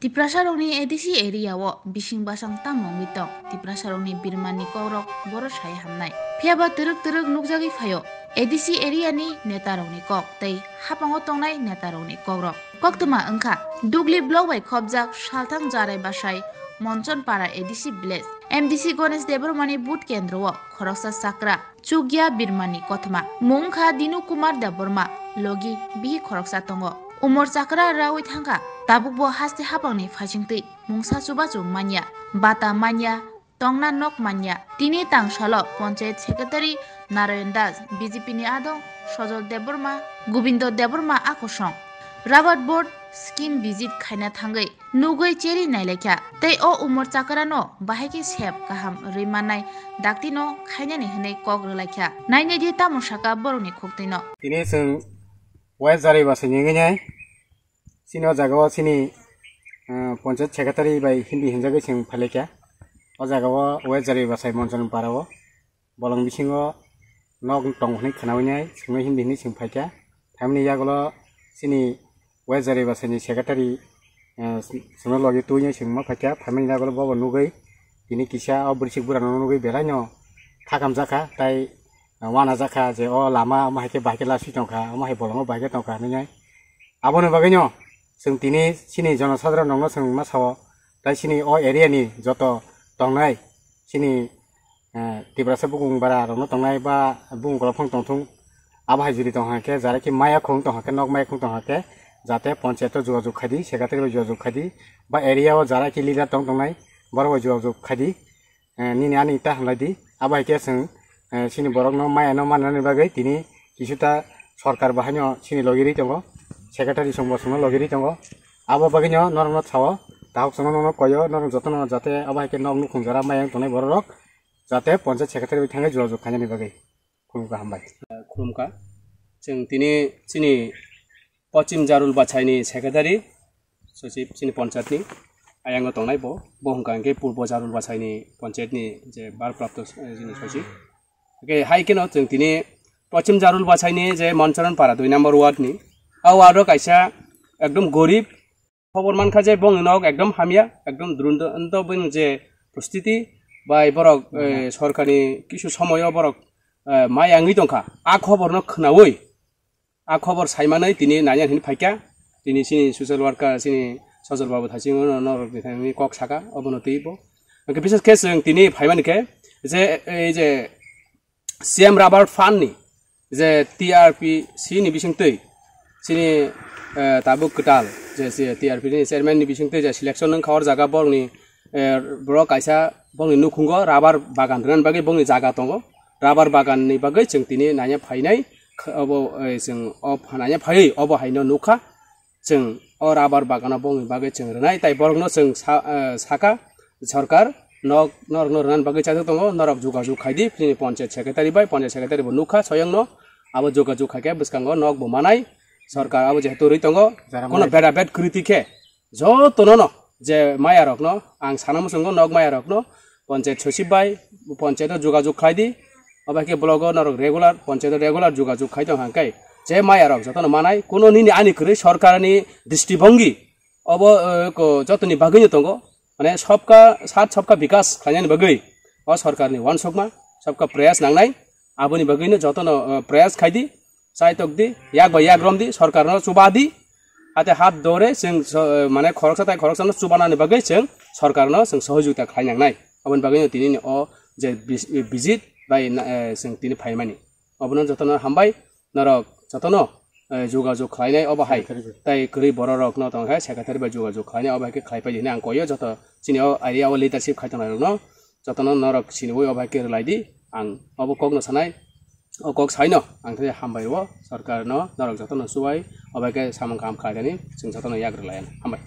Tiprasarongni edisi area wo bising basang tamong witong Tiprasarongni birmani korok boros hai hamnai phiaba teruk nukjagi phayo edisi area ni netarongni kok tei hapango tongnai netarongni korok koktuma angkha dugli block bai khobjak saltang jarai basai Monchonpara edisi village MDC Ganesh Debormani boot kendro wo khoroksa sakra chugya birmani kothma mungkha Dinu Kumar Deborma logi bihi khoroksa tongo umor chakra rawi thangka tabukbo haste hapangni phasingtui mungsa chubachu manya bata manya tongna nok manya tini tangsalo panchayat secretary Narayan Das BJP ni adong Sojol Deborma Gobindo Deborma akosong Rabat board skin visit khaina thangai nugoi cheri nailekha tei o umor chakrano bahaki sep kaham rimanai daktino khainani hne kok rulaikha naine di tamusaka boroni khoktino ini sing wajari basa nyengenya sini jagao sini panchayat secretary bai hindi hinjagai sing phalekha o jagao wajari basa Monchonpara o bolong bisingo nok tonghni khanawnai singno hindi ni sing phaikha thamni jagolo sini wajari basa ni secretary singno logi tunya sing ma phaikha thamni jagolo bobo nugai ini kisa o bersik burano nugai belanyo thakam jaka tai wana jaka je o lama ma hake bahke la sitongkha ma he bolongo bahke tongkha nai abone bagenyo sing tini sini jonosadron nongno sing ma sawo tai sini o area ni joto tongnai sini Tiprasa bukung bara rongno tongnai ba bukung kolphang tongthung aba hajuri tonghake jaraki maya khong tonghake nok maya khong tonghake jate panchayat jogajog khadi secretary jogajog khadi ba area o jaraki leader tongnai baro jogajog khadi nini ani ta hamladi aba ke sing sini borokno maya no manani bagai tini kisuta sarkar bahanyo sini logiri tongo secretary songbo logiri tongo aba baginyo norno thawo tahok sono no koyo norno jotono jate aba ke nok nu khungjara maya tongnai borok jate panchayat secretary thangai jogajog khainani bagai khulumka hambai khulumka जों दिनै जोंनि पश्चिम जारुल बाछाइनि secretary सचिव जोंनि पन्चायतनि आयांग दंनाय बहंखांके पूर्व जारुल बाछाइनि पन्चायतनि जे बारप्राप्त जोंनि सचिव हाइकेनो जों दिनै पश्चिम जारुल बाछाइनि जे Monchonpara 2 नम्बर वार्डनि आ वार्डो काइसा एकदम गरीब खबर मानखा जे बंगनक एकदम हामिया एकदम दुरন্ত बन जे परिस्थिति बाय बरक सरकारनि किछु समय बरक माइ आंगि दंखा आ खबरनो खोनावै आ खबर साइमानै दिनै नायनानै हिन फाइका दिनै सिनि ससियेल वर्कार सिनि सजल बाबु थासिङ नर बिथांनि कक साका अबनतिबो बिशेष केस जों दिनै फाइमानके जे सीएम राबार फान्डनि जे टीआरपी सिनि बिसिंतै सिनि ताबु कटाल जे टीआरपी नि चेयरमैन नि बिसिंतै जे सिलेक्शन नों खावर जागा बरनि ब्रो काइसा बंनि नुखुंगो राबार बागान रन बागै बंनि जागा दंगो राबार बागान नि बागै जों दिनै नायना फाइनाय अब जों नायना फायै अब हायनो नुखा जों अ राबार बागाना बंनि बागै जों रनाय ताइ बरगनो जों साका सरकार नक नरन बागै चाथो दंगो नरक जुगाजुग खायदि जोंनि पन्चायत सेक्रेटारि बाय पन्चायत सेक्रेटारि बो नुखा स्वयंनो अब जुगाजुग खाके बसकांगो नक बो मानाय सरकार अब जेहेतु रै दंगो कोनो बेडा बेड कृतिके जतनो जे मायारकनो आं सानामुसंगो नक मायारकनो पन्चायत सचिव बाय पन्चायत जुगाजुग खायदि अब के ब्लॉग नरक रेगुलर पंचायत रेगुलर जुगाजुग खाइदों हांकाय जे मायारक जतन मानाय कोनो निनि आनि खरै सरकारनि दृष्टिभंगी अब को जतनि बागैनो दंगो माने सबका साथ सबका विकास खायनानि बागै अ सरकारनि वानसकमा सबका प्रयास नांनाय आबोनि बागैनो जतन प्रयास खायदि साइतकदि याग बाय याग्रमदि सरकारनो चुबादि आते हात दरे जों माने खरकसा ताइ खरकसानो चुबानानि बागै जों सरकारनो जों सहयोगिता खायनांनाय आबोनि बागैनो दिनै अ जे विजिट बाय जों दिनै फाइमानि अबनो जतन हामबाय नरक जतन जुगाजुग खायनाय अबहाय ताइ गरै बररक न तंहाय सेक्रेटारि बाय जुगाजुग खायनाय अबहायके खायपाय दिनै आं कयो जत सिनियाव आइडियाव लिडारशिप खायतनायनो जतन नरक सिनिवै अबहायके लायदि आं अब कगनो सानाय अ कग साइनो आं थाय हामबायव सरकारनो नरक जतन सुबाय अबहायके सामन काम खायनानि जों जतन याग्र लायन हामबाय